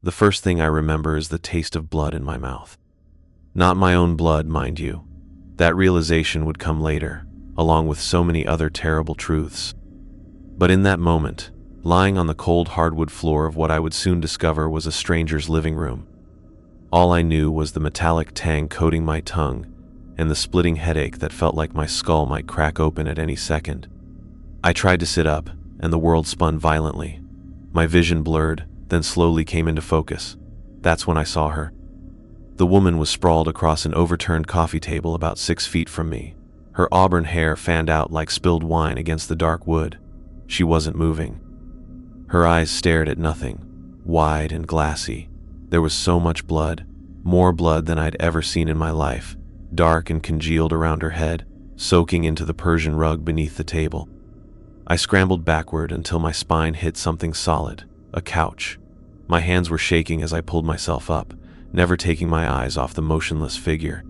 The first thing I remember is the taste of blood in my mouth. Not my own blood, mind you. That realization would come later, along with so many other terrible truths. But in that moment, lying on the cold hardwood floor of what I would soon discover was a stranger's living room, all I knew was the metallic tang coating my tongue and the splitting headache that felt like my skull might crack open at any second. I tried to sit up, and the world spun violently. My vision blurred, then slowly came into focus. That's when I saw her. The woman was sprawled across an overturned coffee table about 6 feet from me. Her auburn hair fanned out like spilled wine against the dark wood. She wasn't moving. Her eyes stared at nothing, wide and glassy. There was so much blood, more blood than I'd ever seen in my life, dark and congealed around her head, soaking into the Persian rug beneath the table. I scrambled backward until my spine hit something solid, a couch. My hands were shaking as I pulled myself up, never taking my eyes off the motionless figure.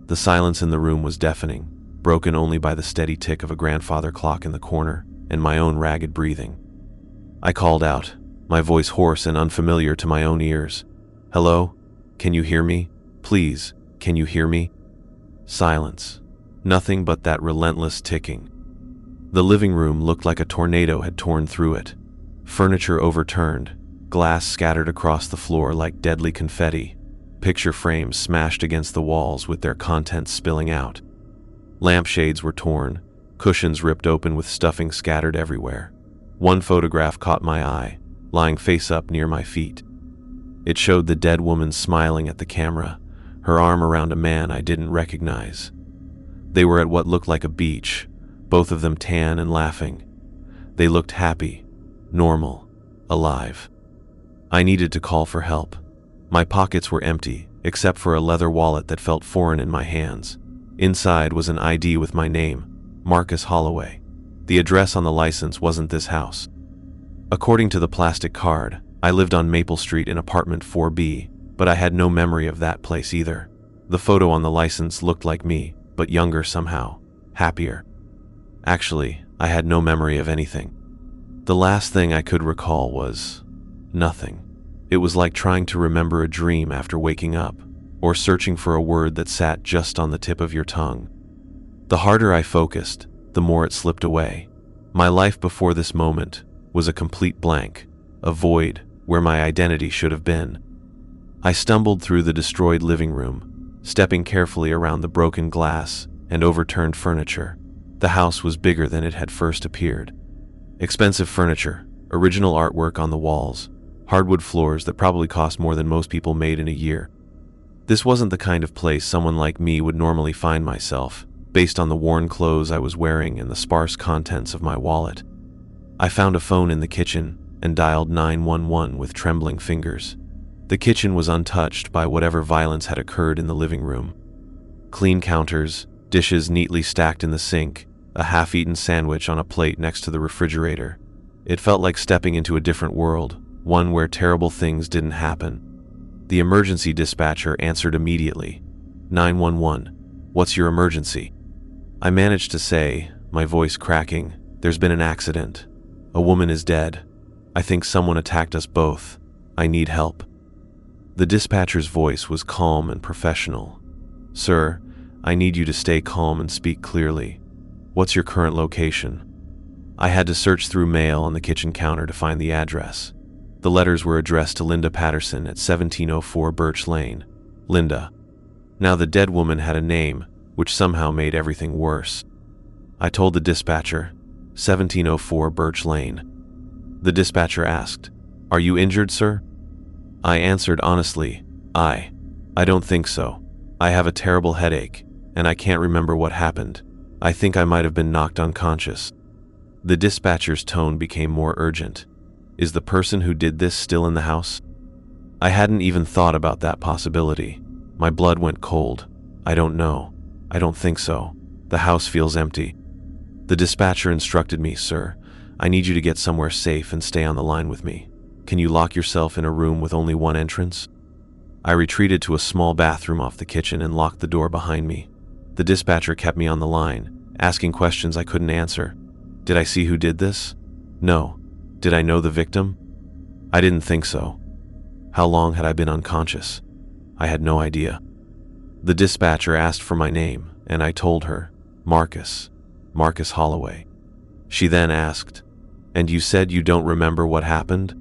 The silence in the room was deafening, broken only by the steady tick of a grandfather clock in the corner and my own ragged breathing. I called out, my voice hoarse and unfamiliar to my own ears. "Hello? Can you hear me? Please, can you hear me?" Silence. Nothing but that relentless ticking. The living room looked like a tornado had torn through it. Furniture overturned, glass scattered across the floor like deadly confetti, picture frames smashed against the walls with their contents spilling out. Lampshades were torn, cushions ripped open with stuffing scattered everywhere. One photograph caught my eye, lying face up near my feet. It showed the dead woman smiling at the camera, her arm around a man I didn't recognize. They were at what looked like a beach, both of them tan and laughing. They looked happy, normal, alive. I needed to call for help. My pockets were empty, except for a leather wallet that felt foreign in my hands. Inside was an ID with my name, Marcus Holloway. The address on the license wasn't this house. According to the plastic card, I lived on Maple Street in apartment 4B, but I had no memory of that place either. The photo on the license looked like me, but younger somehow, happier. Actually, I had no memory of anything. The last thing I could recall was nothing. It was like trying to remember a dream after waking up, or searching for a word that sat just on the tip of your tongue. The harder I focused, the more it slipped away. My life before this moment was a complete blank, a void where my identity should have been. I stumbled through the destroyed living room, stepping carefully around the broken glass and overturned furniture. The house was bigger than it had first appeared. Expensive furniture, original artwork on the walls, hardwood floors that probably cost more than most people made in a year. This wasn't the kind of place someone like me would normally find myself, based on the worn clothes I was wearing and the sparse contents of my wallet. I found a phone in the kitchen and dialed 911 with trembling fingers. The kitchen was untouched by whatever violence had occurred in the living room. Clean counters, dishes neatly stacked in the sink, a half-eaten sandwich on a plate next to the refrigerator. It felt like stepping into a different world, one where terrible things didn't happen. The emergency dispatcher answered immediately. 911, what's your emergency? I managed to say, my voice cracking, there's been an accident. A woman is dead. I think someone attacked us both. I need help. The dispatcher's voice was calm and professional. Sir, I need you to stay calm and speak clearly. What's your current location? I had to search through mail on the kitchen counter to find the address. The letters were addressed to Linda Patterson at 1704 Birch Lane. Linda. Now the dead woman had a name, which somehow made everything worse. I told the dispatcher, 1704 Birch Lane. The dispatcher asked, "Are you injured, sir?" I answered honestly, I don't think so. I have a terrible headache, and I can't remember what happened. I think I might have been knocked unconscious. The dispatcher's tone became more urgent. Is the person who did this still in the house? I hadn't even thought about that possibility. My blood went cold. I don't know. I don't think so. The house feels empty. The dispatcher instructed me, sir, I need you to get somewhere safe and stay on the line with me. Can you lock yourself in a room with only one entrance? I retreated to a small bathroom off the kitchen and locked the door behind me. The dispatcher kept me on the line, asking questions I couldn't answer. Did I see who did this? No. Did I know the victim? I didn't think so. How long had I been unconscious? I had no idea. The dispatcher asked for my name, and I told her, Marcus Holloway. She then asked, "And you said you don't remember what happened?"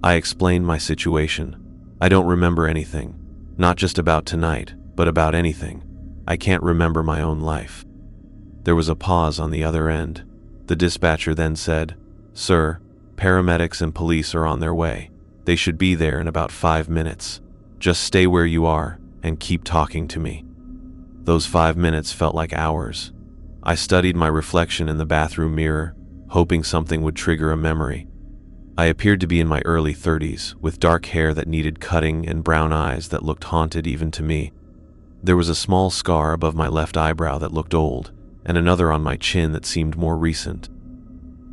I explained my situation. I don't remember anything, not just about tonight, but about anything. I can't remember my own life. There was a pause on the other end. The dispatcher then said, "Sir, paramedics and police are on their way. They should be there in about 5 minutes. Just stay where you are and keep talking to me." Those 5 minutes felt like hours. I studied my reflection in the bathroom mirror, hoping something would trigger a memory. I appeared to be in my early 30s, with dark hair that needed cutting and brown eyes that looked haunted even to me. There was a small scar above my left eyebrow that looked old, and another on my chin that seemed more recent.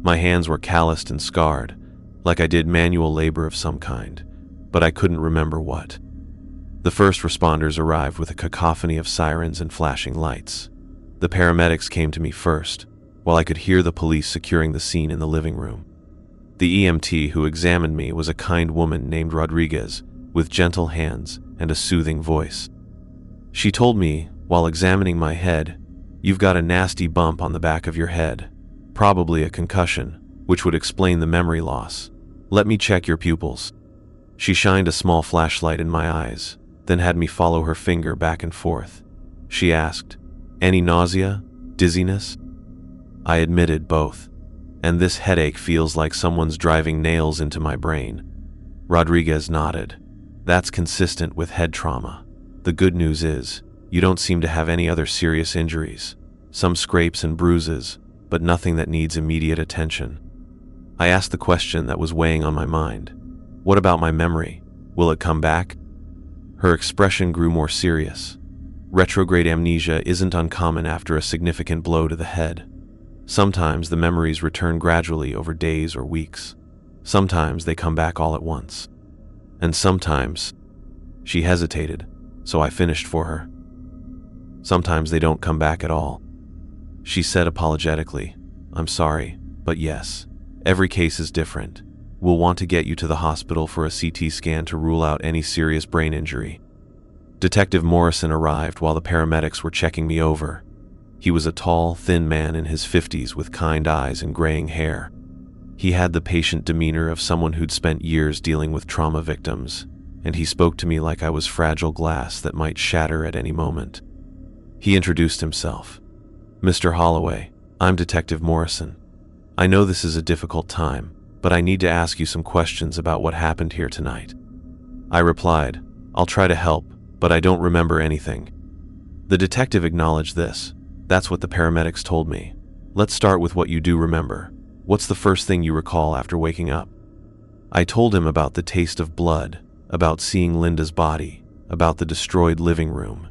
My hands were calloused and scarred, like I did manual labor of some kind, but I couldn't remember what. The first responders arrived with a cacophony of sirens and flashing lights. The paramedics came to me first, while I could hear the police securing the scene in the living room. The EMT who examined me was a kind woman named Rodriguez, with gentle hands and a soothing voice. She told me, while examining my head, "You've got a nasty bump on the back of your head, probably a concussion, which would explain the memory loss. Let me check your pupils." She shined a small flashlight in my eyes, then had me follow her finger back and forth. She asked, "Any nausea? Dizziness?" I admitted both. "And this headache feels like someone's driving nails into my brain." Rodriguez nodded. "That's consistent with head trauma. The good news is, you don't seem to have any other serious injuries. Some scrapes and bruises, but nothing that needs immediate attention." I asked the question that was weighing on my mind. "What about my memory? Will it come back?" Her expression grew more serious. Retrograde amnesia isn't uncommon after a significant blow to the head. Sometimes the memories return gradually over days or weeks. Sometimes they come back all at once. And sometimes, she hesitated, so I finished for her. Sometimes they don't come back at all. She said apologetically, "I'm sorry, but yes, every case is different. We'll want to get you to the hospital for a CT scan to rule out any serious brain injury." Detective Morrison arrived while the paramedics were checking me over. He was a tall, thin man in his 50s with kind eyes and graying hair. He had the patient demeanor of someone who'd spent years dealing with trauma victims, and he spoke to me like I was fragile glass that might shatter at any moment. He introduced himself. "Mr. Holloway, I'm Detective Morrison. I know this is a difficult time, but I need to ask you some questions about what happened here tonight." I replied, "I'll try to help, but I don't remember anything." The detective acknowledged this. "That's what the paramedics told me. Let's start with what you do remember. What's the first thing you recall after waking up?" I told him about the taste of blood, about seeing Linda's body, about the destroyed living room.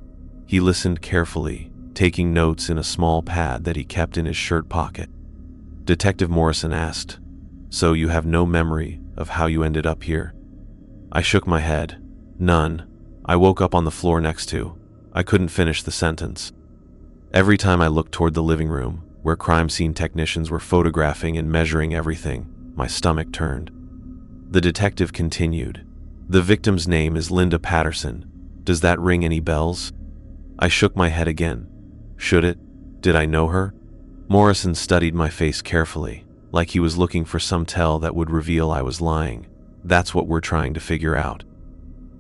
He listened carefully, taking notes in a small pad that he kept in his shirt pocket. Detective Morrison asked, "So you have no memory of how you ended up here?" I shook my head. "None. I woke up on the floor next to." I couldn't finish the sentence. Every time I looked toward the living room, where crime scene technicians were photographing and measuring everything, my stomach turned. The detective continued, "The victim's name is Linda Patterson. Does that ring any bells?" I shook my head again. Should it? Did I know her? Morrison studied my face carefully, like he was looking for some tell that would reveal I was lying. "That's what we're trying to figure out.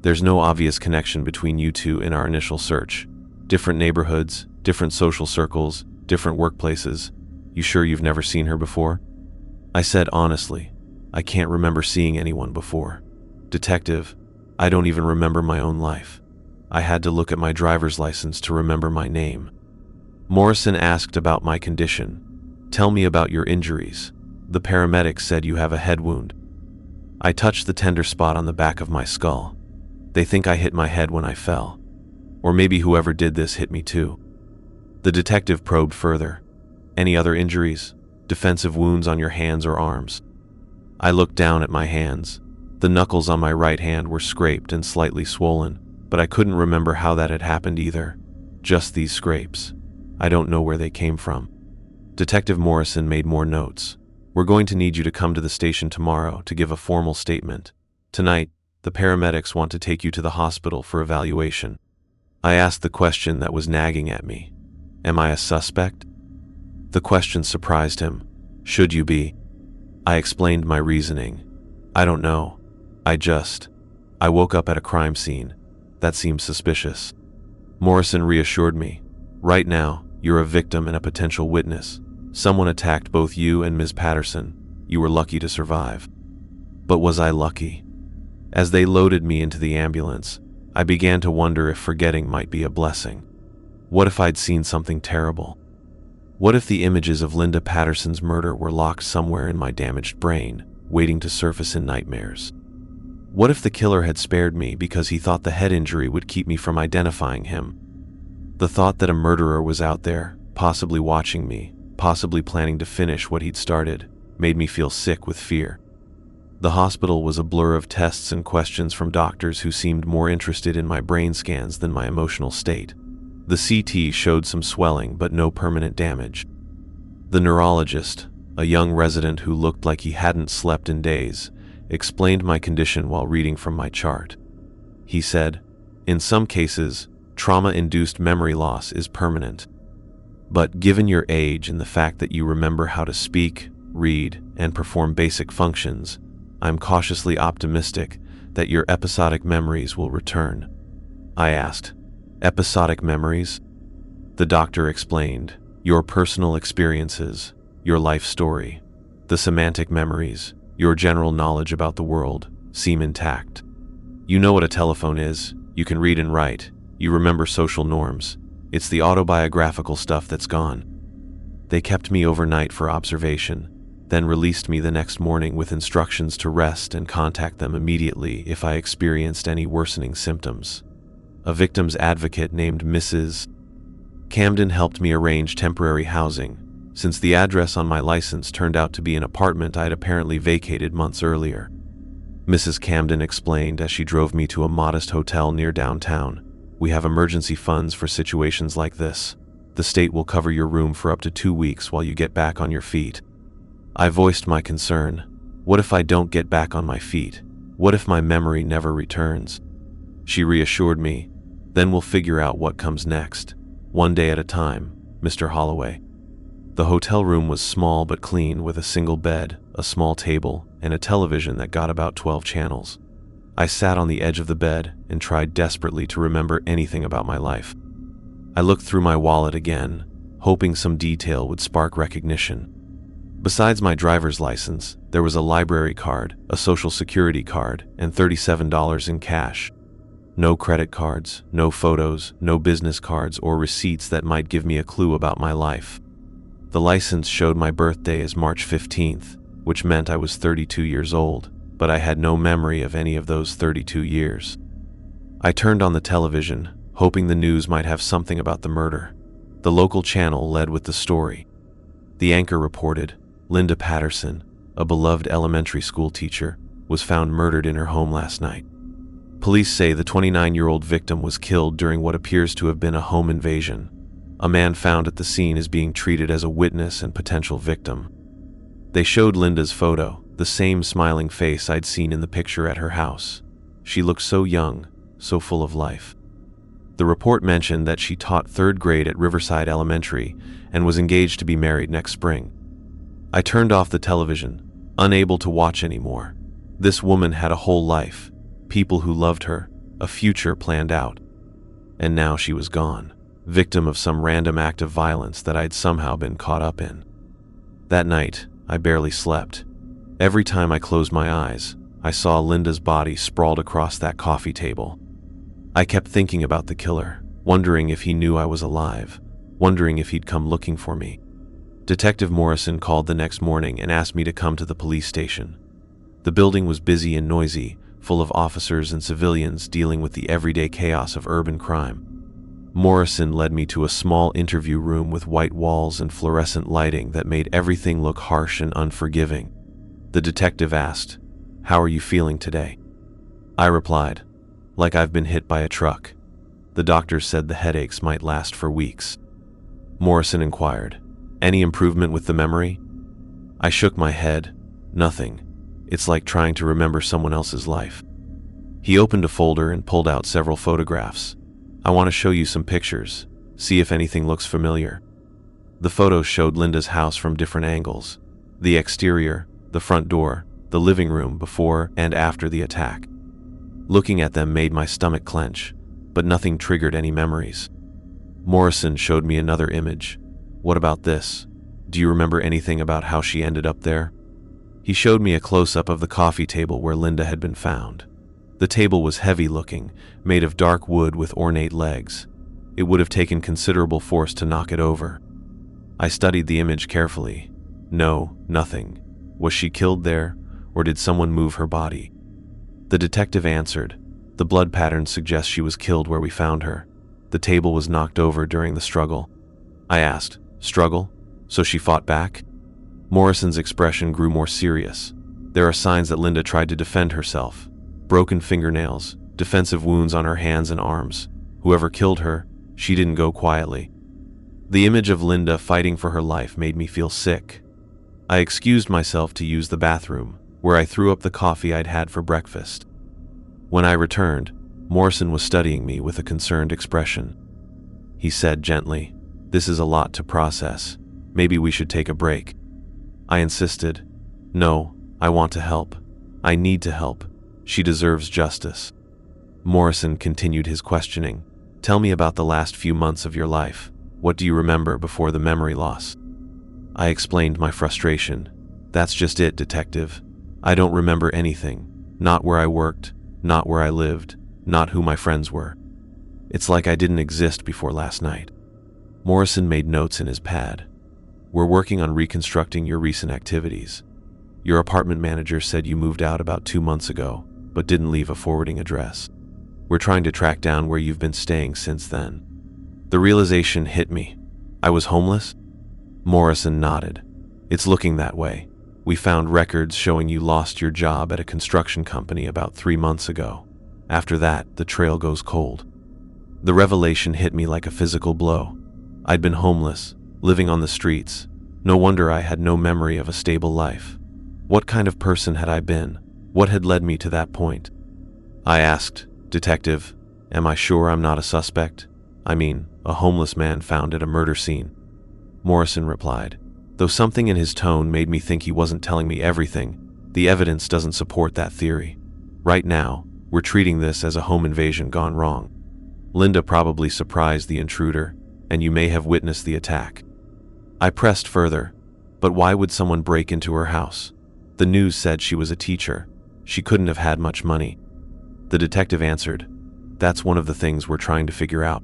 There's no obvious connection between you two in our initial search. Different neighborhoods, different social circles, different workplaces. You sure you've never seen her before?" I said honestly, "I can't remember seeing anyone before. Detective, I don't even remember my own life. I had to look at my driver's license to remember my name." Morrison asked about my condition. "Tell me about your injuries. The paramedics said you have a head wound." I touched the tender spot on the back of my skull. "They think I hit my head when I fell. Or maybe whoever did this hit me too." The detective probed further. "Any other injuries? Defensive wounds on your hands or arms?" I looked down at my hands. The knuckles on my right hand were scraped and slightly swollen, but I couldn't remember how that had happened either. Just these scrapes. I don't know where they came from. Detective Morrison made more notes. "We're going to need you to come to the station tomorrow to give a formal statement. Tonight, The paramedics want to take you to the hospital for evaluation. I asked the question that was nagging at me. Am I a suspect? The question surprised him. Should you be? I explained my reasoning. I don't know. I woke up at a crime scene. That seems suspicious. Morrison reassured me. Right now, you're a victim and a potential witness. Someone attacked both you and Ms. Patterson. You were lucky to survive. But was I lucky? As they loaded me into the ambulance, I began to wonder if forgetting might be a blessing. What if I'd seen something terrible? What if the images of Linda Patterson's murder were locked somewhere in my damaged brain, waiting to surface in nightmares? What if the killer had spared me because he thought the head injury would keep me from identifying him? The thought that a murderer was out there, possibly watching me, possibly planning to finish what he'd started, made me feel sick with fear. The hospital was a blur of tests and questions from doctors who seemed more interested in my brain scans than my emotional state. The CT showed some swelling but no permanent damage. The neurologist, a young resident who looked like he hadn't slept in days, explained my condition while reading from my chart. He said, in some cases, trauma-induced memory loss is permanent. But given your age and the fact that you remember how to speak, read, and perform basic functions, I'm cautiously optimistic that your episodic memories will return. I asked, episodic memories? The doctor explained, your personal experiences, your life story, the semantic memories, your general knowledge about the world, seem intact. You know what a telephone is, you can read and write, you remember social norms. It's the autobiographical stuff that's gone. They kept me overnight for observation, then released me the next morning with instructions to rest and contact them immediately if I experienced any worsening symptoms. A victim's advocate named Mrs. Camden helped me arrange temporary housing, since the address on my license turned out to be an apartment I'd apparently vacated months earlier. Mrs. Camden explained as she drove me to a modest hotel near downtown. We have emergency funds for situations like this. The state will cover your room for up to 2 weeks while you get back on your feet. I voiced my concern. What if I don't get back on my feet? What if my memory never returns? She reassured me. Then we'll figure out what comes next. One day at a time, Mr. Holloway. The hotel room was small but clean, with a single bed, a small table, and a television that got about 12 channels. I sat on the edge of the bed and tried desperately to remember anything about my life. I looked through my wallet again, hoping some detail would spark recognition. Besides my driver's license, there was a library card, a social security card, and $37 in cash. No credit cards, no photos, no business cards or receipts that might give me a clue about my life. The license showed my birthday as March 15th, which meant I was 32 years old, but I had no memory of any of those 32 years. I turned on the television, hoping the news might have something about the murder. The local channel led with the story. The anchor reported, Linda Patterson, a beloved elementary school teacher, was found murdered in her home last night. Police say the 29-year-old victim was killed during what appears to have been a home invasion. A man found at the scene is being treated as a witness and potential victim. They showed Linda's photo, the same smiling face I'd seen in the picture at her house. She looked so young, so full of life. The report mentioned that she taught 3rd grade at Riverside Elementary and was engaged to be married next spring. I turned off the television, unable to watch anymore. This woman had a whole life, people who loved her, a future planned out. And now she was gone, victim of some random act of violence that I'd somehow been caught up in. That night, I barely slept. Every time I closed my eyes, I saw Linda's body sprawled across that coffee table. I kept thinking about the killer, wondering if he knew I was alive, wondering if he'd come looking for me. Detective Morrison called the next morning and asked me to come to the police station. The building was busy and noisy, full of officers and civilians dealing with the everyday chaos of urban crime. Morrison led me to a small interview room with white walls and fluorescent lighting that made everything look harsh and unforgiving. The detective asked, "How are you feeling today?" I replied, "Like I've been hit by a truck." The doctor said the headaches might last for weeks. Morrison inquired, "Any improvement with the memory?" I shook my head. "Nothing. It's like trying to remember someone else's life." He opened a folder and pulled out several photographs. "I want to show you some pictures. See if anything looks familiar." The photos showed Linda's house from different angles: the exterior, the front door, the living room before and after the attack. Looking at them made my stomach clench, but nothing triggered any memories. Morrison showed me another image. "What about this? Do you remember anything about how she ended up there?" He showed me a close-up of the coffee table where Linda had been found. The table was heavy-looking, made of dark wood with ornate legs. It would have taken considerable force to knock it over. I studied the image carefully. No, nothing. Was she killed there, or did someone move her body? The detective answered. "The blood pattern suggests she was killed where we found her. The table was knocked over during the struggle." I asked, "Struggle? So she fought back?" Morrison's expression grew more serious. "There are signs that Linda tried to defend herself. Broken fingernails, defensive wounds on her hands and arms. Whoever killed her, she didn't go quietly." The image of Linda fighting for her life made me feel sick. I excused myself to use the bathroom, where I threw up the coffee I'd had for breakfast. When I returned, Morrison was studying me with a concerned expression. He said gently, "This is a lot to process. Maybe we should take a break." I insisted. "No, I want to help. I need to help. She deserves justice." Morrison continued his questioning. "Tell me about the last few months of your life. What do you remember before the memory loss?" I explained my frustration. "That's just it, detective. I don't remember anything. Not where I worked, not where I lived, not who my friends were. It's like I didn't exist before last night." Morrison made notes in his pad. "We're working on reconstructing your recent activities. Your apartment manager said you moved out about 2 months ago, but didn't leave a forwarding address. We're trying to track down where you've been staying since then." The realization hit me. I was homeless? Morrison nodded. "It's looking that way. We found records showing you lost your job at a construction company about 3 months ago. After that, the trail goes cold." The revelation hit me like a physical blow. I'd been homeless, living on the streets. No wonder I had no memory of a stable life. What kind of person had I been? What had led me to that point? I asked, "Detective, am I sure I'm not a suspect? I mean, a homeless man found at a murder scene." Morrison replied, though something in his tone made me think he wasn't telling me everything. "The evidence doesn't support that theory. Right now, we're treating this as a home invasion gone wrong. Linda probably surprised the intruder, and you may have witnessed the attack." I pressed further, "But why would someone break into her house? The news said she was a teacher. She couldn't have had much money." The detective answered, "That's one of the things we're trying to figure out."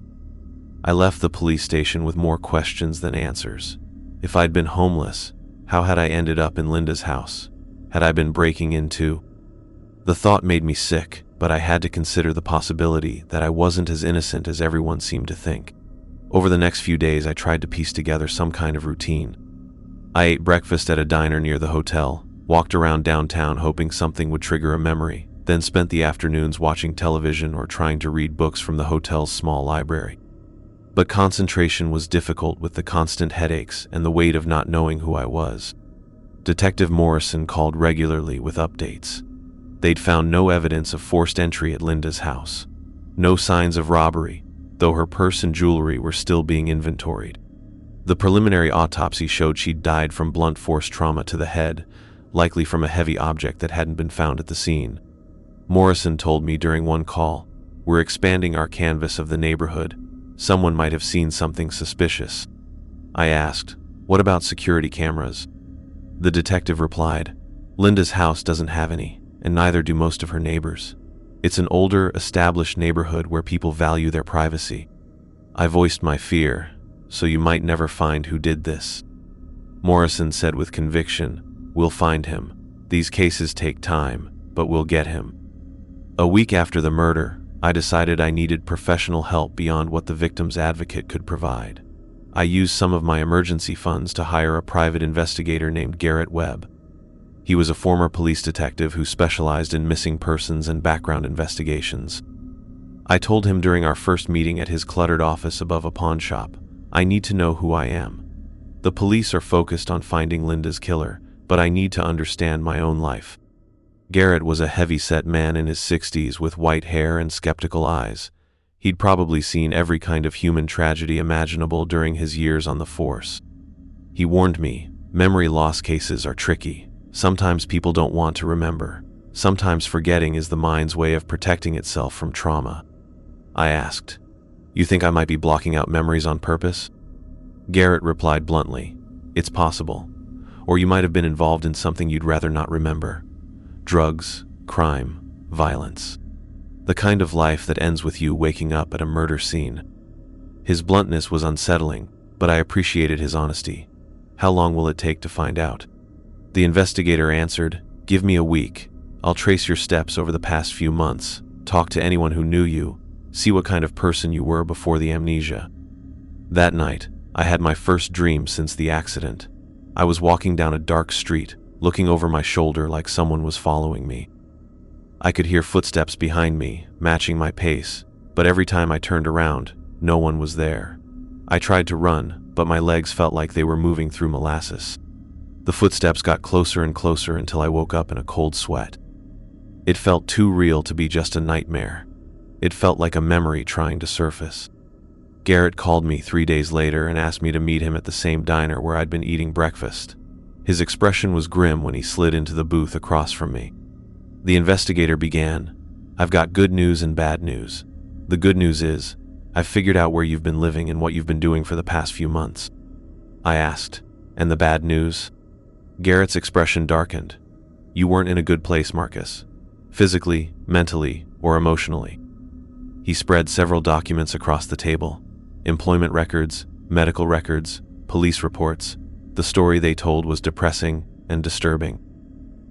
I left the police station with more questions than answers. If I'd been homeless, how had I ended up in Linda's house? Had I been breaking into? The thought made me sick, but I had to consider the possibility that I wasn't as innocent as everyone seemed to think. Over the next few days, I tried to piece together some kind of routine. I ate breakfast at a diner near the hotel, walked around downtown hoping something would trigger a memory, then spent the afternoons watching television or trying to read books from the hotel's small library. But concentration was difficult with the constant headaches and the weight of not knowing who I was. Detective Morrison called regularly with updates. They'd found no evidence of forced entry at Linda's house. No signs of robbery, though her purse and jewelry were still being inventoried. The preliminary autopsy showed she'd died from blunt force trauma to the head, likely from a heavy object that hadn't been found at the scene. Morrison told me during one call, "We're expanding our canvas of the neighborhood. Someone might have seen something suspicious." I asked, "What about security cameras?" The detective replied, "Linda's house doesn't have any, and neither do most of her neighbors. It's an older, established neighborhood where people value their privacy." I voiced my fear, "So you might never find who did this." Morrison said with conviction, "We'll find him. These cases take time, but we'll get him." A week after the murder, I decided I needed professional help beyond what the victim's advocate could provide. I used some of my emergency funds to hire a private investigator named Garrett Webb. He was a former police detective who specialized in missing persons and background investigations. I told him during our first meeting at his cluttered office above a pawn shop, "I need to know who I am. The police are focused on finding Linda's killer, but I need to understand my own life." Garrett was a heavy-set man in his 60s with white hair and skeptical eyes. He'd probably seen every kind of human tragedy imaginable during his years on the force. He warned me, memory loss cases are tricky. Sometimes people don't want to remember. Sometimes forgetting is the mind's way of protecting itself from trauma. I asked, "You think I might be blocking out memories on purpose?" Garrett replied bluntly, "It's possible. Or you might have been involved in something you'd rather not remember. Drugs, crime, violence. The kind of life that ends with you waking up at a murder scene." His bluntness was unsettling, but I appreciated his honesty. "How long will it take to find out?" The investigator answered, "Give me a week. I'll trace your steps over the past few months, talk to anyone who knew you, see what kind of person you were before the amnesia." That night, I had my first dream since the accident. I was walking down a dark street, looking over my shoulder like someone was following me. I could hear footsteps behind me, matching my pace, but every time I turned around, no one was there. I tried to run, but my legs felt like they were moving through molasses. The footsteps got closer and closer until I woke up in a cold sweat. It felt too real to be just a nightmare. It felt like a memory trying to surface. Garrett called me 3 days later and asked me to meet him at the same diner where I'd been eating breakfast. His expression was grim when he slid into the booth across from me. The investigator began, "I've got good news and bad news. The good news is, I've figured out where you've been living and what you've been doing for the past few months." I asked, "And the bad news?" Garrett's expression darkened. "You weren't in a good place, Marcus. Physically, mentally, or emotionally." He spread several documents across the table. Employment records, medical records, police reports. The story they told was depressing and disturbing.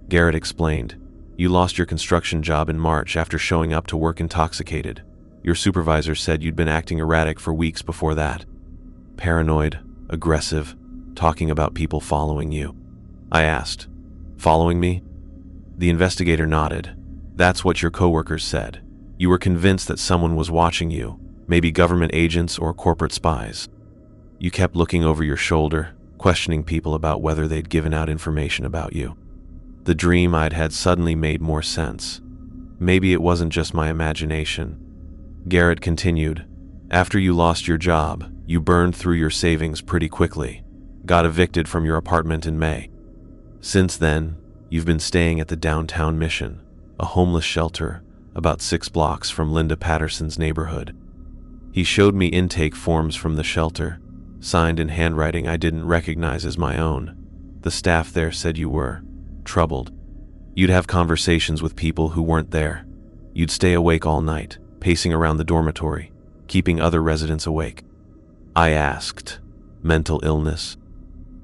Garrett explained, "You lost your construction job in March after showing up to work intoxicated. Your supervisor said you'd been acting erratic for weeks before that. Paranoid, aggressive, talking about people following you." I asked, "Following me?" The investigator nodded. "That's what your coworkers said. You were convinced that someone was watching you, maybe government agents or corporate spies. You kept looking over your shoulder, questioning people about whether they'd given out information about you." The dream I'd had suddenly made more sense. Maybe it wasn't just my imagination. Garrett continued, "After you lost your job, you burned through your savings pretty quickly, got evicted from your apartment in May. Since then, you've been staying at the Downtown Mission, a homeless shelter about 6 blocks from Linda Patterson's neighborhood." He showed me intake forms from the shelter, signed in handwriting I didn't recognize as my own. The staff there said you were troubled. You'd have conversations with people who weren't there. You'd stay awake all night, pacing around the dormitory, keeping other residents awake. I asked, "Mental illness?"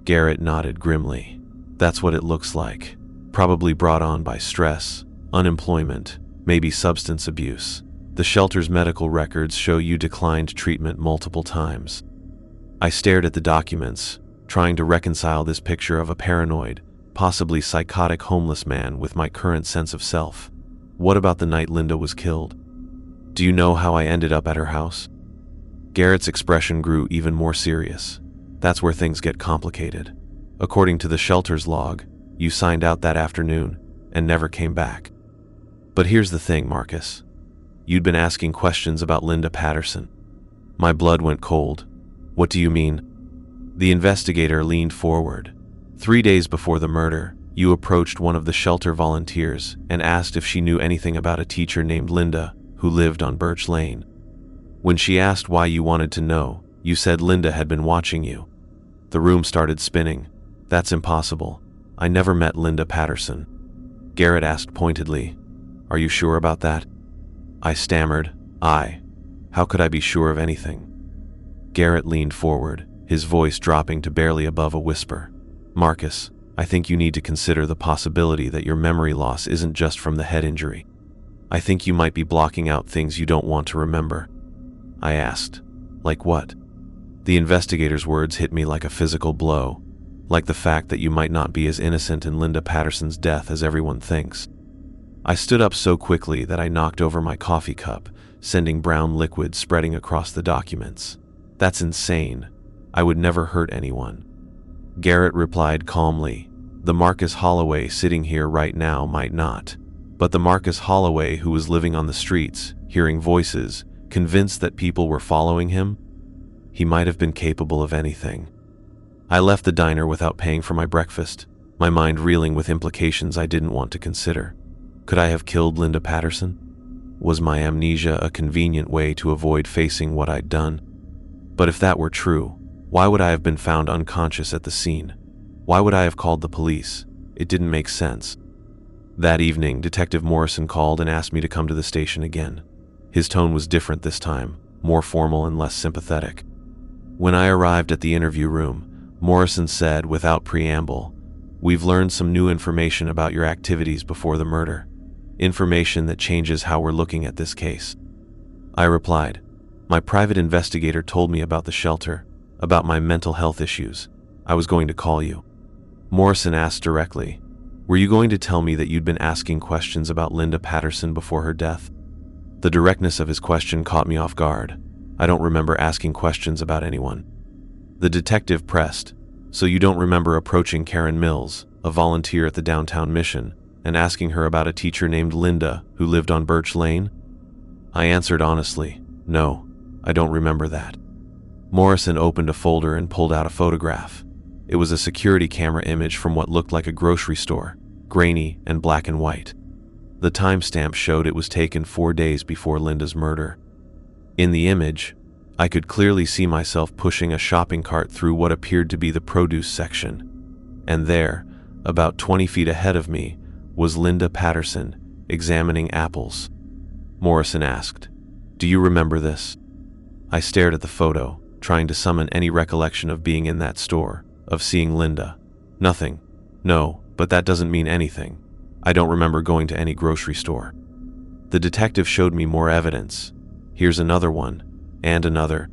Garrett nodded grimly. "That's what it looks like. Probably brought on by stress, unemployment, maybe substance abuse. The shelter's medical records show you declined treatment multiple times." I stared at the documents, trying to reconcile this picture of a paranoid, possibly psychotic homeless man with my current sense of self. What about the night Linda was killed? "Do you know how I ended up at her house?" Garrett's expression grew even more serious. "That's where things get complicated. According to the shelter's log, you signed out that afternoon and never came back. But here's the thing, Marcus. You'd been asking questions about Linda Patterson." My blood went cold. "What do you mean?" The investigator leaned forward. 3 days before the murder, you approached one of the shelter volunteers and asked if she knew anything about a teacher named Linda who lived on Birch Lane. When she asked why you wanted to know, you said Linda had been watching you. The room started spinning. "That's impossible. I never met Linda Patterson." Garrett asked pointedly, "Are you sure about that?" I stammered, How could I be sure of anything?" Garrett leaned forward, his voice dropping to barely above a whisper. "Marcus, I think you need to consider the possibility that your memory loss isn't just from the head injury. I think you might be blocking out things you don't want to remember." I asked, "Like what?" The investigator's words hit me like a physical blow, like the fact that you might not be as innocent in Linda Patterson's death as everyone thinks. I stood up so quickly that I knocked over my coffee cup, sending brown liquid spreading across the documents. "That's insane. I would never hurt anyone." Garrett replied calmly, "The Marcus Holloway sitting here right now might not, But the Marcus Holloway who was living on the streets, hearing voices, convinced that people were following him? He might have been capable of anything. I left the diner without paying for my breakfast, my mind reeling with implications I didn't want to consider. Could I have killed Linda Patterson? Was my amnesia a convenient way to avoid facing what I'd done? But if that were true, why would I have been found unconscious at the scene? Why would I have called the police? It didn't make sense. That evening, Detective Morrison called and asked me to come to the station again. His tone was different this time, more formal and less sympathetic. When I arrived at the interview room, Morrison said, without preamble, "We've learned some new information about your activities before the murder. Information that changes how we're looking at this case." I replied, "My private investigator told me about the shelter, about my mental health issues. I was going to call you." Morrison asked directly, "Were you going to tell me that you'd been asking questions about Linda Patterson before her death?" The directness of his question caught me off guard. I don't remember asking questions about anyone. The detective pressed, "So you don't remember approaching Karen Mills, a volunteer at the downtown mission, and asking her about a teacher named Linda who lived on Birch Lane?" I answered honestly, "No, I don't remember that." Morrison opened a folder and pulled out a photograph. It was a security camera image from what looked like a grocery store, grainy and black and white. The timestamp showed it was taken 4 days before Linda's murder. In the image, I could clearly see myself pushing a shopping cart through what appeared to be the produce section. And there, about 20 feet ahead of me, was Linda Patterson, examining apples. Morrison asked, "Do you remember this?" I stared at the photo, trying to summon any recollection of being in that store, of seeing Linda. Nothing. No, but that doesn't mean anything. I don't remember going to any grocery store. The detective showed me more evidence. Here's another one, and another.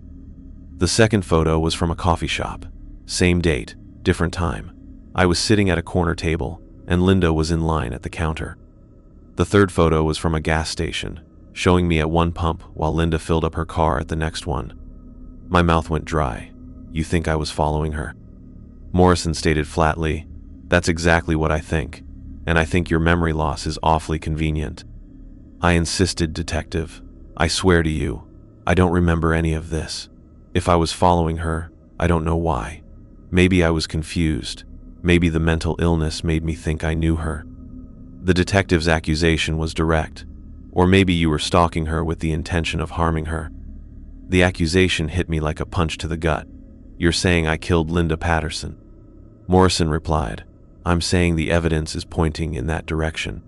The second photo was from a coffee shop. Same date, different time. I was sitting at a corner table, and Linda was in line at the counter. The third photo was from a gas station, showing me at one pump while Linda filled up her car at the next one. My mouth went dry. "You think I was following her?" Morrison stated flatly, "That's exactly what I think, and I think your memory loss is awfully convenient." I insisted, "Detective, I swear to you, I don't remember any of this. If I was following her, I don't know why. Maybe I was confused. Maybe the mental illness made me think I knew her." The detective's accusation was direct. "Or maybe you were stalking her with the intention of harming her." The accusation hit me like a punch to the gut. "You're saying I killed Linda Patterson?" Morrison replied, "I'm saying the evidence is pointing in that direction."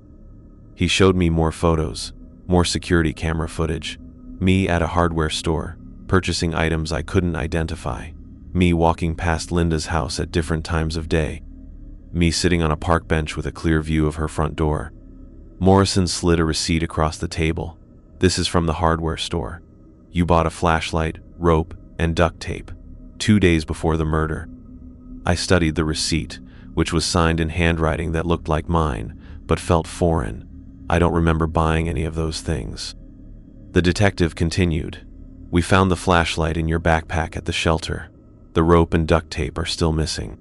He showed me more photos, more security camera footage. Me at a hardware store, purchasing items I couldn't identify. Me walking past Linda's house at different times of day. Me sitting on a park bench with a clear view of her front door. Morrison slid a receipt across the table. "This is from the hardware store. You bought a flashlight, rope, and duct tape 2 days before the murder." I studied the receipt, which was signed in handwriting that looked like mine, but felt foreign. I don't remember buying any of those things. The detective continued, "We found the flashlight in your backpack at the shelter. The rope and duct tape are still missing."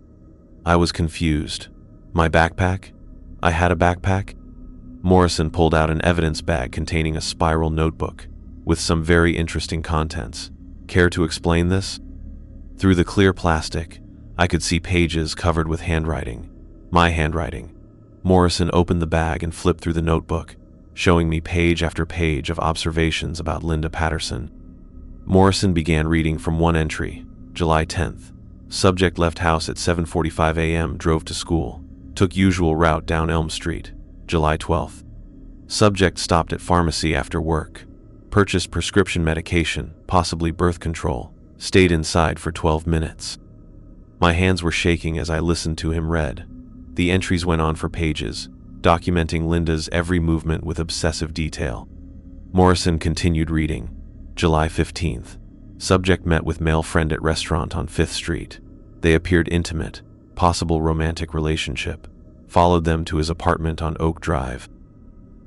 I was confused. My backpack? I had a backpack? Morrison pulled out an evidence bag containing a spiral notebook with some very interesting contents. Care to explain this? Through the clear plastic, I could see pages covered with handwriting. My handwriting. Morrison opened the bag and flipped through the notebook, showing me page after page of observations about Linda Patterson. Morrison began reading from one entry, July 10th. Subject left house at 7:45 a.m., drove to school. Took usual route down Elm Street. July 12th. Subject stopped at pharmacy after work. Purchased prescription medication, possibly birth control. Stayed inside for 12 minutes. My hands were shaking as I listened to him read. The entries went on for pages, documenting Linda's every movement with obsessive detail. Morrison continued reading. July 15th. Subject met with male friend at restaurant on 5th Street. They appeared intimate, possible romantic relationship. Followed them to his apartment on Oak Drive.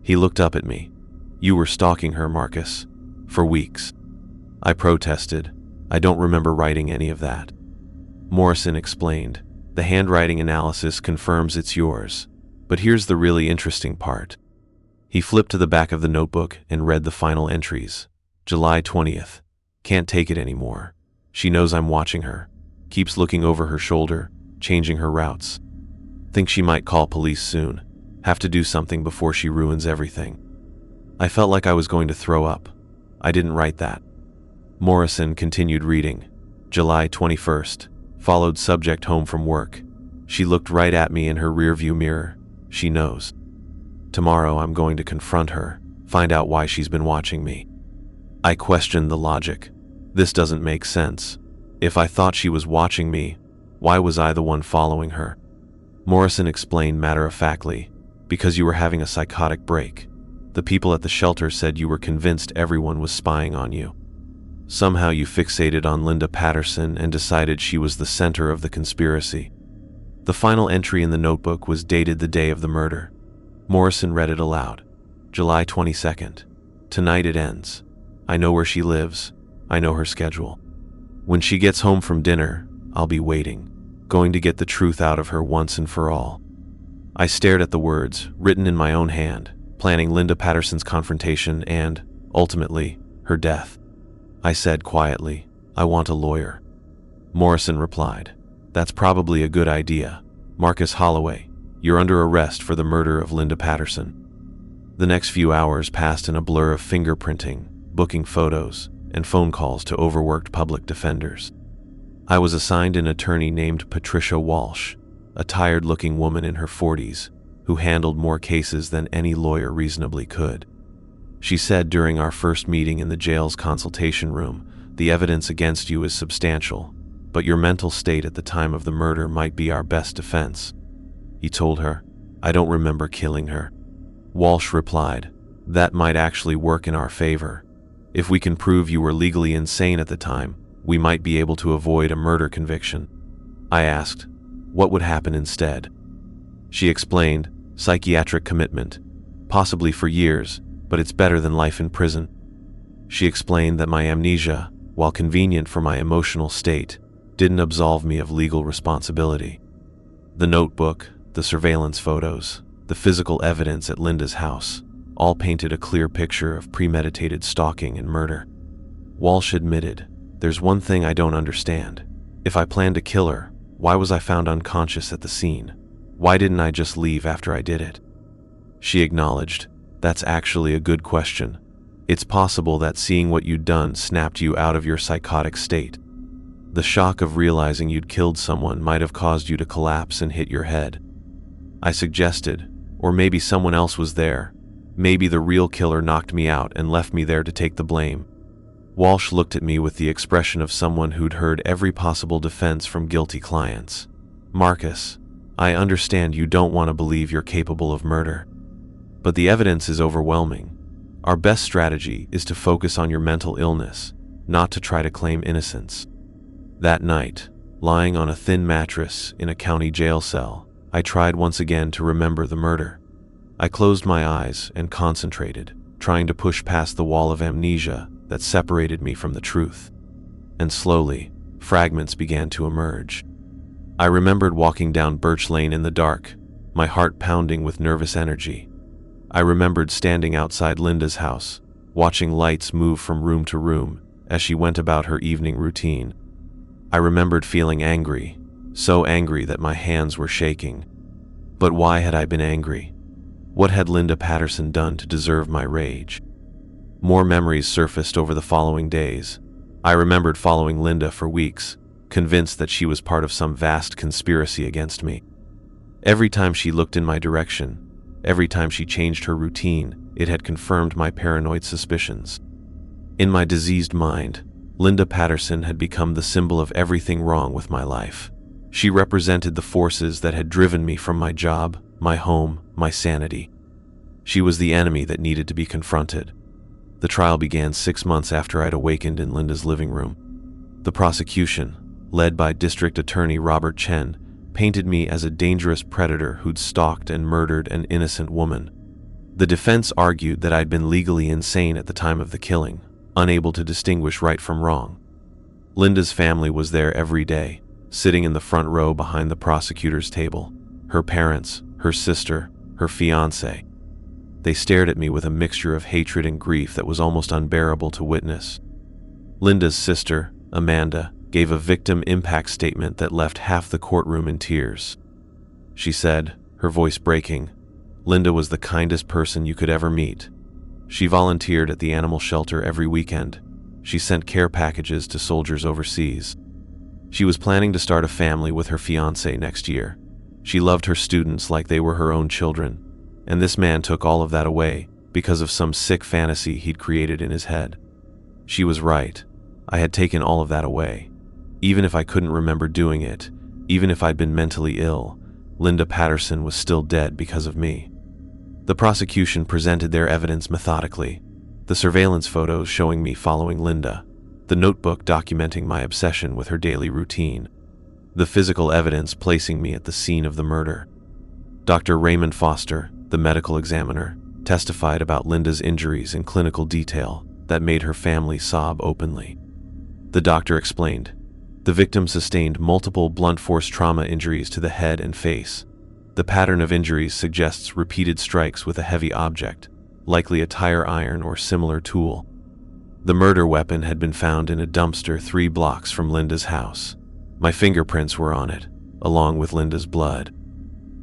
He looked up at me. "You were stalking her, Marcus, for weeks." I protested. "I don't remember writing any of that." Morrison explained, "The handwriting analysis confirms it's yours. But here's the really interesting part." He flipped to the back of the notebook and read the final entries. July 20th. Can't take it anymore. She knows I'm watching her. Keeps looking over her shoulder, changing her routes. Think she might call police soon. Have to do something before she ruins everything. I felt like I was going to throw up. I didn't write that. Morrison continued reading. July 21st. Followed subject home from work. She looked right at me in her rearview mirror. She knows. Tomorrow I'm going to confront her, find out why she's been watching me. I questioned the logic. This doesn't make sense. If I thought she was watching me, why was I the one following her? Morrison explained matter-of-factly, because you were having a psychotic break. The people at the shelter said you were convinced everyone was spying on you. Somehow you fixated on Linda Patterson and decided she was the center of the conspiracy. The final entry in the notebook was dated the day of the murder. Morrison read it aloud. July 22nd. Tonight it ends. I know where she lives. I know her schedule. When she gets home from dinner, I'll be waiting, going to get the truth out of her once and for all. I stared at the words, written in my own hand, planning Linda Patterson's confrontation and, ultimately, her death. I said quietly, I want a lawyer. Morrison replied, that's probably a good idea. Marcus Holloway, you're under arrest for the murder of Linda Patterson. The next few hours passed in a blur of fingerprinting, booking photos, and phone calls to overworked public defenders. I was assigned an attorney named Patricia Walsh, a tired-looking woman in her 40s, who handled more cases than any lawyer reasonably could. She said during our first meeting in the jail's consultation room, the evidence against you is substantial, but your mental state at the time of the murder might be our best defense. He told her, I don't remember killing her. Walsh replied, that might actually work in our favor. If we can prove you were legally insane at the time, we might be able to avoid a murder conviction. I asked, what would happen instead? She explained, psychiatric commitment, possibly for years, but it's better than life in prison. She explained that my amnesia, while convenient for my emotional state, didn't absolve me of legal responsibility. The notebook, the surveillance photos, the physical evidence at Linda's house, all painted a clear picture of premeditated stalking and murder. Walsh admitted, there's one thing I don't understand. If I planned to kill her, why was I found unconscious at the scene? Why didn't I just leave after I did it? She acknowledged, that's actually a good question. It's possible that seeing what you'd done snapped you out of your psychotic state. The shock of realizing you'd killed someone might have caused you to collapse and hit your head. I suggested, or maybe someone else was there. Maybe the real killer knocked me out and left me there to take the blame. Walsh looked at me with the expression of someone who'd heard every possible defense from guilty clients. Marcus, I understand you don't want to believe you're capable of murder. But the evidence is overwhelming. Our best strategy is to focus on your mental illness, not to try to claim innocence. That night, lying on a thin mattress in a county jail cell, I tried once again to remember the murder. I closed my eyes and concentrated, trying to push past the wall of amnesia that separated me from the truth. And slowly, fragments began to emerge. I remembered walking down Birch Lane in the dark, my heart pounding with nervous energy. I remembered standing outside Linda's house, watching lights move from room to room as she went about her evening routine. I remembered feeling angry, so angry that my hands were shaking. But why had I been angry? What had Linda Patterson done to deserve my rage? More memories surfaced over the following days. I remembered following Linda for weeks, convinced that she was part of some vast conspiracy against me. Every time she looked in my direction, every time she changed her routine, it had confirmed my paranoid suspicions. In my diseased mind, Linda Patterson had become the symbol of everything wrong with my life. She represented the forces that had driven me from my job, my home, my sanity. She was the enemy that needed to be confronted. The trial began 6 months after I'd awakened in Linda's living room. The prosecution, led by District Attorney Robert Chen, painted me as a dangerous predator who'd stalked and murdered an innocent woman. The defense argued that I'd been legally insane at the time of the killing, unable to distinguish right from wrong. Linda's family was there every day, sitting in the front row behind the prosecutor's table. Her parents, her sister, her fiancé. They stared at me with a mixture of hatred and grief that was almost unbearable to witness. Linda's sister, Amanda, gave a victim impact statement that left half the courtroom in tears. She said, her voice breaking, "Linda was the kindest person you could ever meet. She volunteered at the animal shelter every weekend. She sent care packages to soldiers overseas. She was planning to start a family with her fiancé next year. She loved her students like they were her own children, and this man took all of that away because of some sick fantasy he'd created in his head." She was right. I had taken all of that away. Even if I couldn't remember doing it, even if I'd been mentally ill, Linda Patterson was still dead because of me. The prosecution presented their evidence methodically. The surveillance photos showing me following Linda, the notebook documenting my obsession with her daily routine, the physical evidence placing me at the scene of the murder. Dr. Raymond Foster, the medical examiner, testified about Linda's injuries in clinical detail that made her family sob openly. The doctor explained, "The victim sustained multiple blunt force trauma injuries to the head and face. The pattern of injuries suggests repeated strikes with a heavy object, likely a tire iron or similar tool. The murder weapon had been found in a dumpster 3 blocks from Linda's house. My fingerprints were on it, along with Linda's blood."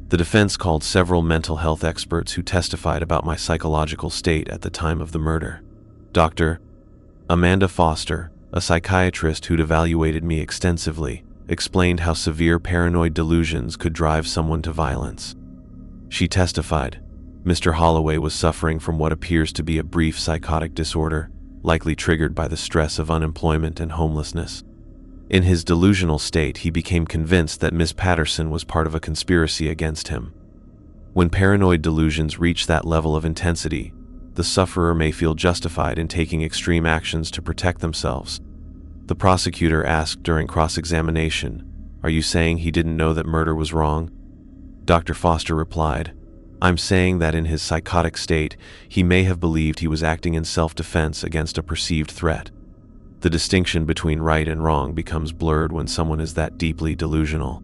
The defense called several mental health experts who testified about my psychological state at the time of the murder. Dr. Amanda Foster, a psychiatrist who'd evaluated me extensively, explained how severe paranoid delusions could drive someone to violence. She testified, "Mr. Holloway was suffering from what appears to be a brief psychotic disorder, likely triggered by the stress of unemployment and homelessness. In his delusional state, he became convinced that Miss Patterson was part of a conspiracy against him. When paranoid delusions reach that level of intensity, the sufferer may feel justified in taking extreme actions to protect themselves." The prosecutor asked during cross-examination, "Are you saying he didn't know that murder was wrong?" Dr. Foster replied, "I'm saying that in his psychotic state, he may have believed he was acting in self-defense against a perceived threat. The distinction between right and wrong becomes blurred when someone is that deeply delusional."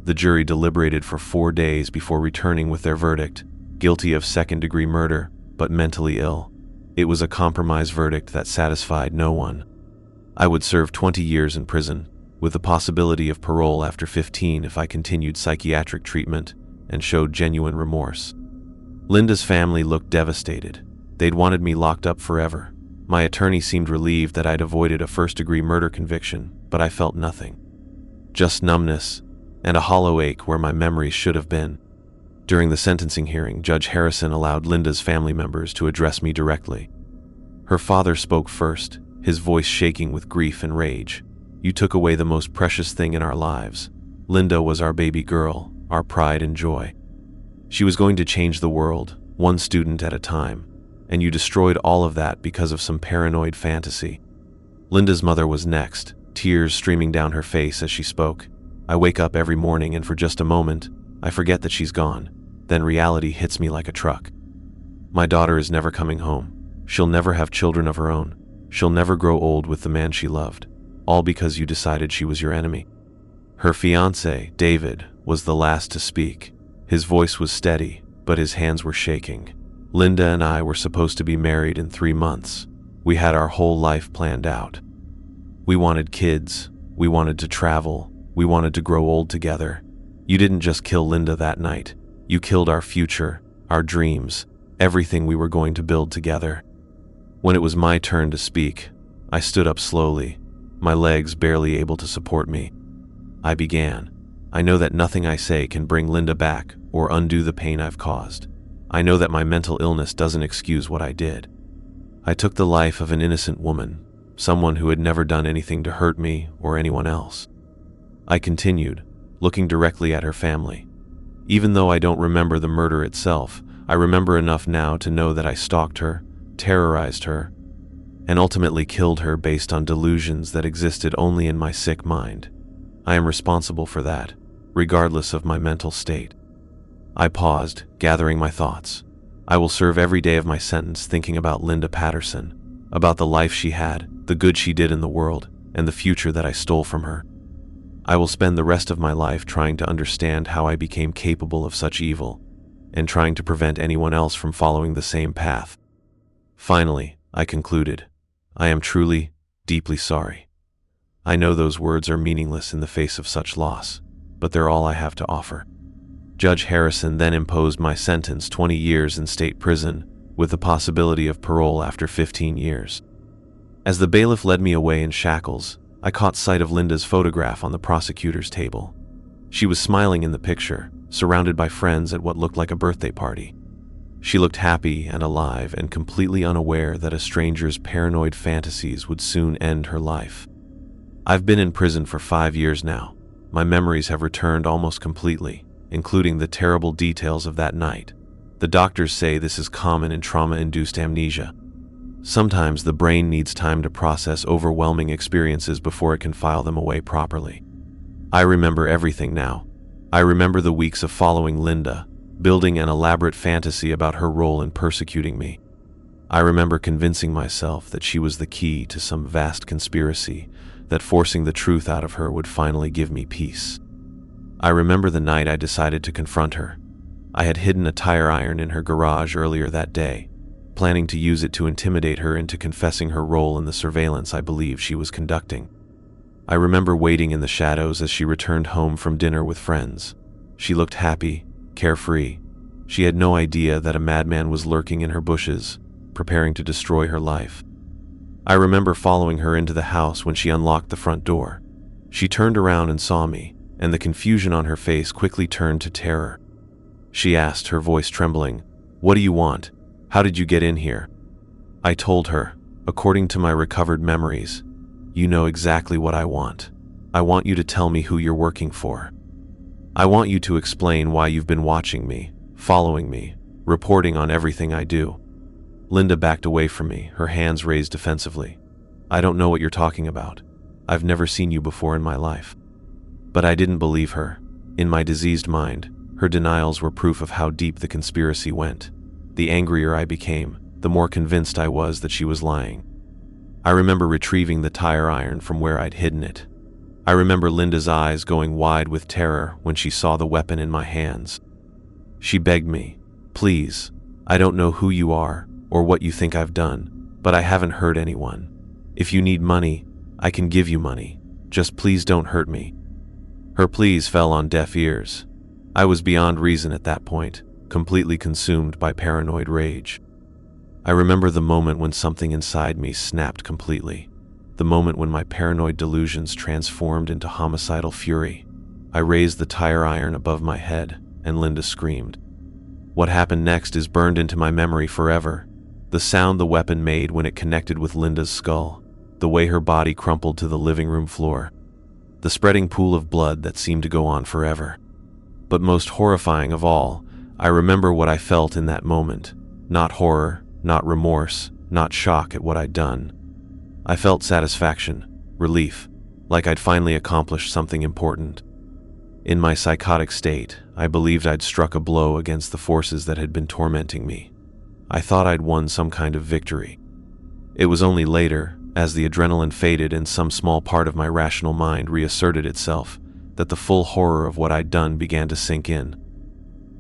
The jury deliberated for 4 days before returning with their verdict, guilty of second-degree murder, but mentally ill. It was a compromise verdict that satisfied no one. I would serve 20 years in prison, with the possibility of parole after 15 if I continued psychiatric treatment and showed genuine remorse. Linda's family looked devastated. They'd wanted me locked up forever. My attorney seemed relieved that I'd avoided a first-degree murder conviction, but I felt nothing. Just numbness, and a hollow ache where my memories should have been. During the sentencing hearing, Judge Harrison allowed Linda's family members to address me directly. Her father spoke first, his voice shaking with grief and rage. "You took away the most precious thing in our lives. Linda was our baby girl, our pride and joy. She was going to change the world, one student at a time, and you destroyed all of that because of some paranoid fantasy." Linda's mother was next, tears streaming down her face as she spoke. "I wake up every morning and for just a moment, I forget that she's gone. Then reality hits me like a truck. My daughter is never coming home. She'll never have children of her own. She'll never grow old with the man she loved, all because you decided she was your enemy." Her fiancé, David, was the last to speak. His voice was steady, but his hands were shaking. "Linda and I were supposed to be married in 3 months. We had our whole life planned out. We wanted kids. We wanted to travel. We wanted to grow old together. You didn't just kill Linda that night. You killed our future, our dreams, everything we were going to build together." When it was my turn to speak, I stood up slowly, my legs barely able to support me. I began, "I know that nothing I say can bring Linda back or undo the pain I've caused. I know that my mental illness doesn't excuse what I did. I took the life of an innocent woman, someone who had never done anything to hurt me or anyone else." I continued, looking directly at her family. "Even though I don't remember the murder itself, I remember enough now to know that I stalked her, terrorized her, and ultimately killed her based on delusions that existed only in my sick mind. I am responsible for that, regardless of my mental state." I paused, gathering my thoughts. "I will serve every day of my sentence thinking about Linda Patterson, about the life she had, the good she did in the world, and the future that I stole from her. I will spend the rest of my life trying to understand how I became capable of such evil. and trying to prevent anyone else from following the same path. Finally, I concluded, I am truly, deeply sorry. I know those words are meaningless in the face of such loss, but they're all I have to offer. Judge Harrison then imposed my sentence 20 years in state prison, with the possibility of parole after 15 years. As the bailiff led me away in shackles, I caught sight of Linda's photograph on the prosecutor's table. She was smiling in the picture, surrounded by friends at what looked like a birthday party. She looked happy and alive and completely unaware that a stranger's paranoid fantasies would soon end her life. I've been in prison for 5 years now. My memories have returned almost completely, including the terrible details of that night. The doctors say this is common in trauma-induced amnesia. Sometimes the brain needs time to process overwhelming experiences before it can file them away properly. I remember everything now. I remember the weeks of following Linda, building an elaborate fantasy about her role in persecuting me. I remember convincing myself that she was the key to some vast conspiracy, that forcing the truth out of her would finally give me peace. I remember the night I decided to confront her. I had hidden a tire iron in her garage earlier that day, planning to use it to intimidate her into confessing her role in the surveillance I believed she was conducting. I remember waiting in the shadows as she returned home from dinner with friends. She looked happy, carefree. She had no idea that a madman was lurking in her bushes, preparing to destroy her life. I remember following her into the house when she unlocked the front door. She turned around and saw me, and the confusion on her face quickly turned to terror. She asked, her voice trembling, "What do you want? How did you get in here?" I told her, according to my recovered memories, "You know exactly what I want. I want you to tell me who you're working for. I want you to explain why you've been watching me, following me, reporting on everything I do." Linda backed away from me, her hands raised defensively. "I don't know what you're talking about. I've never seen you before in my life." But I didn't believe her. In my diseased mind, her denials were proof of how deep the conspiracy went. The angrier I became, the more convinced I was that she was lying. I remember retrieving the tire iron from where I'd hidden it. I remember Linda's eyes going wide with terror when she saw the weapon in my hands. She begged me, "Please, I don't know who you are or what you think I've done, but I haven't hurt anyone. If you need money, I can give you money. Just please don't hurt me." Her pleas fell on deaf ears. I was beyond reason at that point, completely consumed by paranoid rage. I remember the moment when something inside me snapped completely, the moment when my paranoid delusions transformed into homicidal fury. I raised the tire iron above my head, and Linda screamed. What happened next is burned into my memory forever. The sound the weapon made when it connected with Linda's skull, the way her body crumpled to the living room floor, the spreading pool of blood that seemed to go on forever. But most horrifying of all, I remember what I felt in that moment. Not horror, not remorse, not shock at what I'd done. I felt satisfaction, relief, like I'd finally accomplished something important. In my psychotic state, I believed I'd struck a blow against the forces that had been tormenting me. I thought I'd won some kind of victory. It was only later, as the adrenaline faded and some small part of my rational mind reasserted itself, that the full horror of what I'd done began to sink in.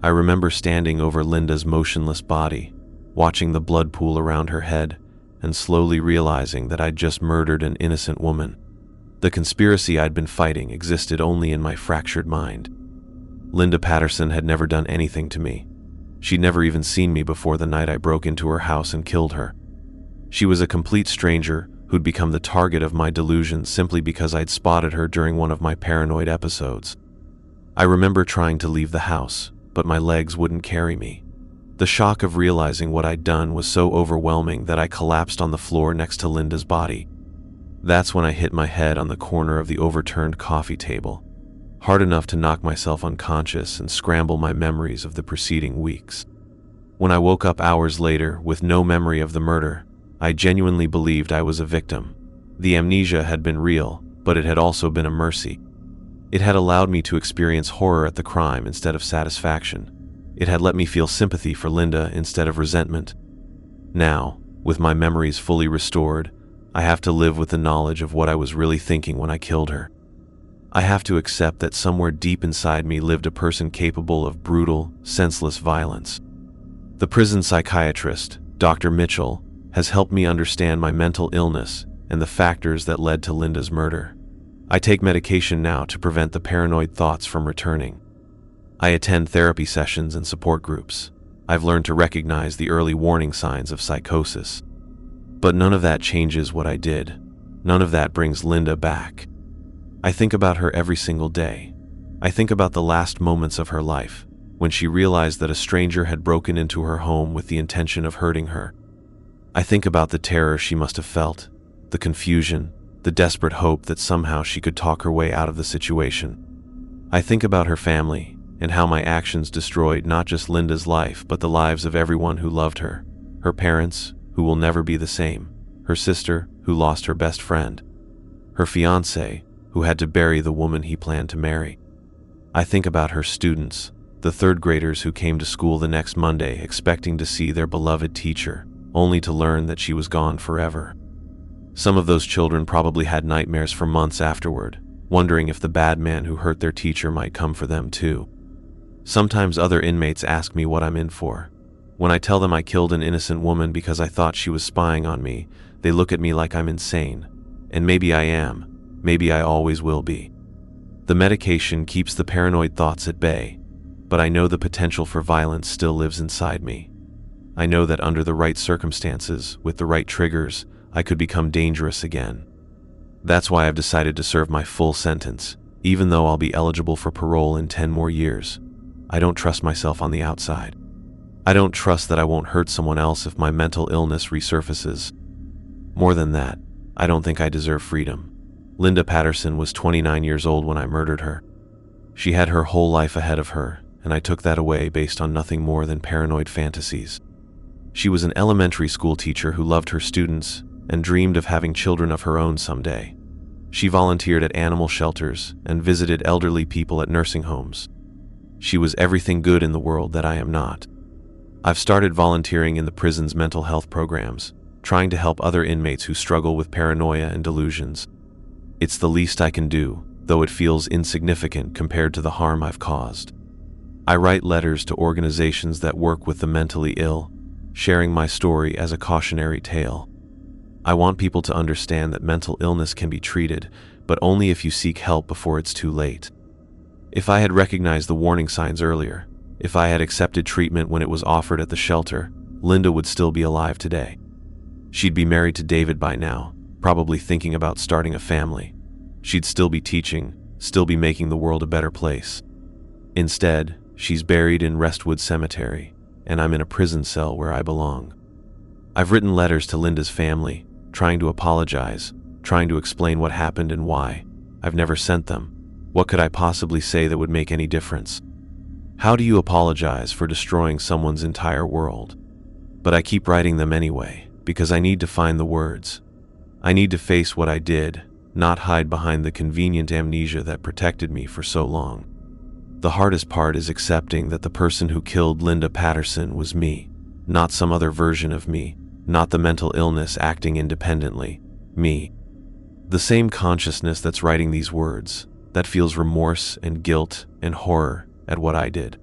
I remember standing over Linda's motionless body, watching the blood pool around her head, and slowly realizing that I'd just murdered an innocent woman. The conspiracy I'd been fighting existed only in my fractured mind. Linda Patterson had never done anything to me. She'd never even seen me before the night I broke into her house and killed her. She was a complete stranger who'd become the target of my delusions simply because I'd spotted her during one of my paranoid episodes. I remember trying to leave the house, but my legs wouldn't carry me. The shock of realizing what I'd done was so overwhelming that I collapsed on the floor next to Linda's body. That's when I hit my head on the corner of the overturned coffee table, hard enough to knock myself unconscious and scramble my memories of the preceding weeks. When I woke up hours later with no memory of the murder, I genuinely believed I was a victim. The amnesia had been real, but it had also been a mercy. It had allowed me to experience horror at the crime instead of satisfaction. It had let me feel sympathy for Linda instead of resentment. Now, with my memories fully restored, I have to live with the knowledge of what I was really thinking when I killed her. I have to accept that somewhere deep inside me lived a person capable of brutal, senseless violence. The prison psychiatrist, Dr. Mitchell, has helped me understand my mental illness and the factors that led to Linda's murder. I take medication now to prevent the paranoid thoughts from returning. I attend therapy sessions and support groups. I've learned to recognize the early warning signs of psychosis. But none of that changes what I did. None of that brings Linda back. I think about her every single day. I think about the last moments of her life, when she realized that a stranger had broken into her home with the intention of hurting her. I think about the terror she must have felt, the confusion, the desperate hope that somehow she could talk her way out of the situation. I think about her family, and how my actions destroyed not just Linda's life but the lives of everyone who loved her. Her parents, who will never be the same. Her sister, who lost her best friend. Her fiancé, who had to bury the woman he planned to marry. I think about her students, the third graders who came to school the next Monday expecting to see their beloved teacher, only to learn that she was gone forever. Some of those children probably had nightmares for months afterward, wondering if the bad man who hurt their teacher might come for them too. Sometimes other inmates ask me what I'm in for. When I tell them I killed an innocent woman because I thought she was spying on me, they look at me like I'm insane. And maybe I am. Maybe I always will be. The medication keeps the paranoid thoughts at bay, but I know the potential for violence still lives inside me. I know that under the right circumstances, with the right triggers, I could become dangerous again. That's why I've decided to serve my full sentence, even though I'll be eligible for parole in 10 more years. I don't trust myself on the outside. I don't trust that I won't hurt someone else if my mental illness resurfaces. More than that, I don't think I deserve freedom. Linda Patterson was 29 years old when I murdered her. She had her whole life ahead of her, and I took that away based on nothing more than paranoid fantasies. She was an elementary school teacher who loved her students and dreamed of having children of her own someday. She volunteered at animal shelters and visited elderly people at nursing homes. She was everything good in the world that I am not. I've started volunteering in the prison's mental health programs, trying to help other inmates who struggle with paranoia and delusions. It's the least I can do, though it feels insignificant compared to the harm I've caused. I write letters to organizations that work with the mentally ill, sharing my story as a cautionary tale. I want people to understand that mental illness can be treated, but only if you seek help before it's too late. If I had recognized the warning signs earlier, if I had accepted treatment when it was offered at the shelter, Linda would still be alive today. She'd be married to David by now, probably thinking about starting a family. She'd still be teaching, still be making the world a better place. Instead, she's buried in Restwood Cemetery, and I'm in a prison cell where I belong. I've written letters to Linda's family, trying to apologize, trying to explain what happened and why. I've never sent them. What could I possibly say that would make any difference? How do you apologize for destroying someone's entire world? But I keep writing them anyway, because I need to find the words. I need to face what I did, not hide behind the convenient amnesia that protected me for so long. The hardest part is accepting that the person who killed Linda Patterson was me, not some other version of me, not the mental illness acting independently, me. The same consciousness that's writing these words, that feels remorse and guilt and horror at what I did.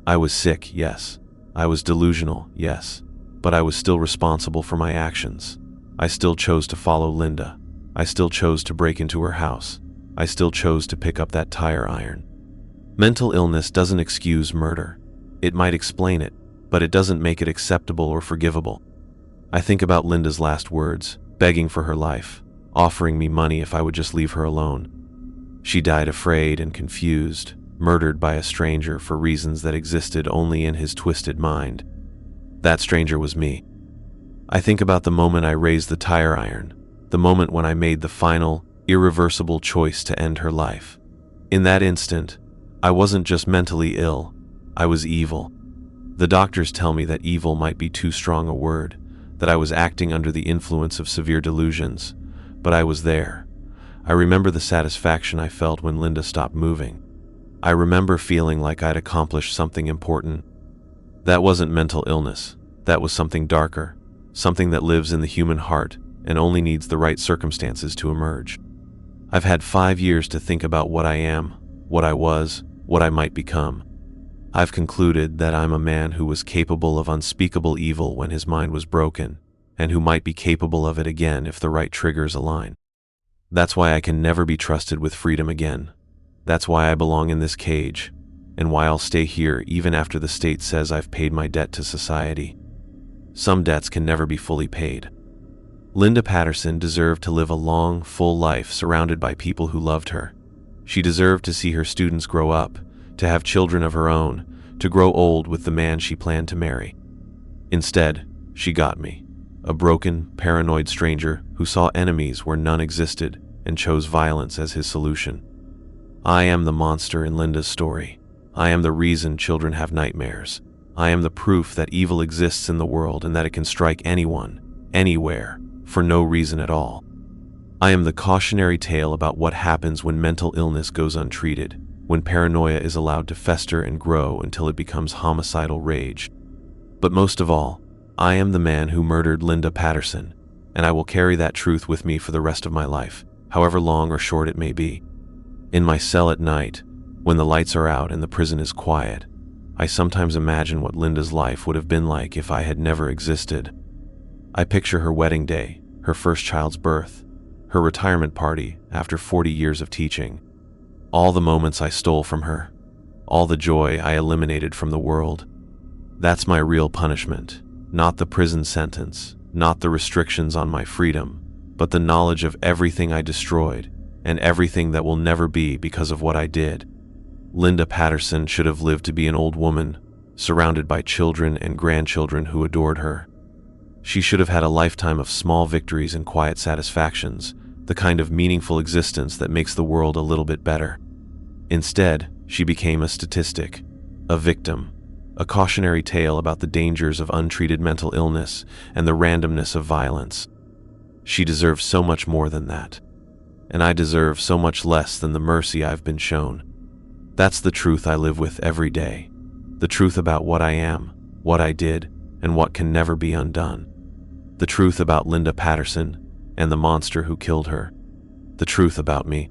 I was sick, yes. I was delusional, yes. But I was still responsible for my actions. I still chose to follow Linda. I still chose to break into her house. I still chose to pick up that tire iron. Mental illness doesn't excuse murder. It might explain it, but it doesn't make it acceptable or forgivable. I think about Linda's last words, begging for her life, offering me money if I would just leave her alone. She died afraid and confused, murdered by a stranger for reasons that existed only in his twisted mind. That stranger was me. I think about the moment I raised the tire iron, the moment when I made the final, irreversible choice to end her life. In that instant, I wasn't just mentally ill, I was evil. The doctors tell me that evil might be too strong a word, that I was acting under the influence of severe delusions, but I was there. I remember the satisfaction I felt when Linda stopped moving. I remember feeling like I'd accomplished something important. That wasn't mental illness. That was something darker, something that lives in the human heart and only needs the right circumstances to emerge. I've had 5 years to think about what I am, what I was, what I might become. I've concluded that I'm a man who was capable of unspeakable evil when his mind was broken, and who might be capable of it again if the right triggers align. That's why I can never be trusted with freedom again. That's why I belong in this cage, and why I'll stay here even after the state says I've paid my debt to society. Some debts can never be fully paid. Linda Patterson deserved to live a long, full life surrounded by people who loved her. She deserved to see her students grow up, to have children of her own, to grow old with the man she planned to marry. Instead, she got me, a broken, paranoid stranger who saw enemies where none existed and chose violence as his solution. I am the monster in Linda's story. I am the reason children have nightmares. I am the proof that evil exists in the world and that it can strike anyone, anywhere, for no reason at all. I am the cautionary tale about what happens when mental illness goes untreated, when paranoia is allowed to fester and grow until it becomes homicidal rage. But most of all, I am the man who murdered Linda Patterson, and I will carry that truth with me for the rest of my life, however long or short it may be. In my cell at night, when the lights are out and the prison is quiet, I sometimes imagine what Linda's life would have been like if I had never existed. I picture her wedding day, her first child's birth, her retirement party after 40 years of teaching, all the moments I stole from her, all the joy I eliminated from the world. That's my real punishment, not the prison sentence, not the restrictions on my freedom, but the knowledge of everything I destroyed and everything that will never be because of what I did. Linda Patterson should have lived to be an old woman, surrounded by children and grandchildren who adored her. She should have had a lifetime of small victories and quiet satisfactions, the kind of meaningful existence that makes the world a little bit better. Instead, she became a statistic, a victim, a cautionary tale about the dangers of untreated mental illness and the randomness of violence. She deserves so much more than that, and I deserve so much less than the mercy I've been shown. That's the truth I live with every day, the truth about what I am, what I did, and what can never be undone. The truth about Linda Patterson and the monster who killed her. The truth about me.